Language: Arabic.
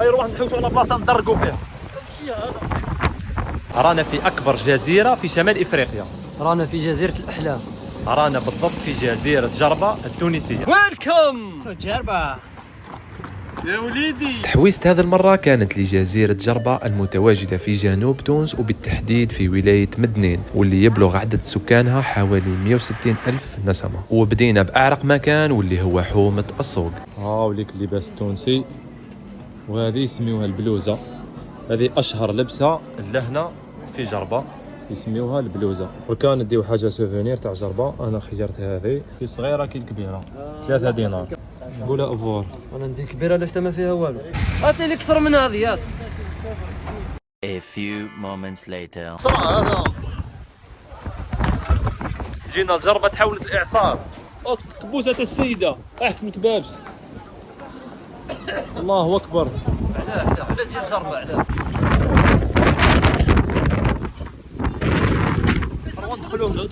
نروح نحوسوا على بلاصه ندرقوا فيها. رانا في اكبر جزيره في شمال افريقيا. رانا في جزيرة الأحلام. رانا بالضبط في جزيره جربه التونسيه. ويلكم تو جربة يا وليدي. تحويسة هذه المرة كانت لجزيرة جربة المتواجدة في جنوب تونس وبالتحديد في ولاية مدنين، واللي يبلغ عدد سكانها حوالي 160 ألف نسمة. وبدينا بأعرق مكان واللي هو حومة السوق. وليك اللباس التونسي، وهذه يسميوها البلوزة. هذه أشهر لبسة لهنا في جربة، يسميوها البلوزة. وكان نديو حاجة سوفونير تاع جربة، أنا خيرت هذه كي صغيرة كي الكبيرة، 3 دينار. نقولها أفوار. أنا ندي كبيرة لاش ما فيها والو. أعطي لي أكثر من هذه ياك. A few moments later. صراحة هذا جينا الجربة تحولت الإعصار. كبوسة السيدة احكم الكبابس. الله أكبر. على تجي الجربة علاه. ادخلوا.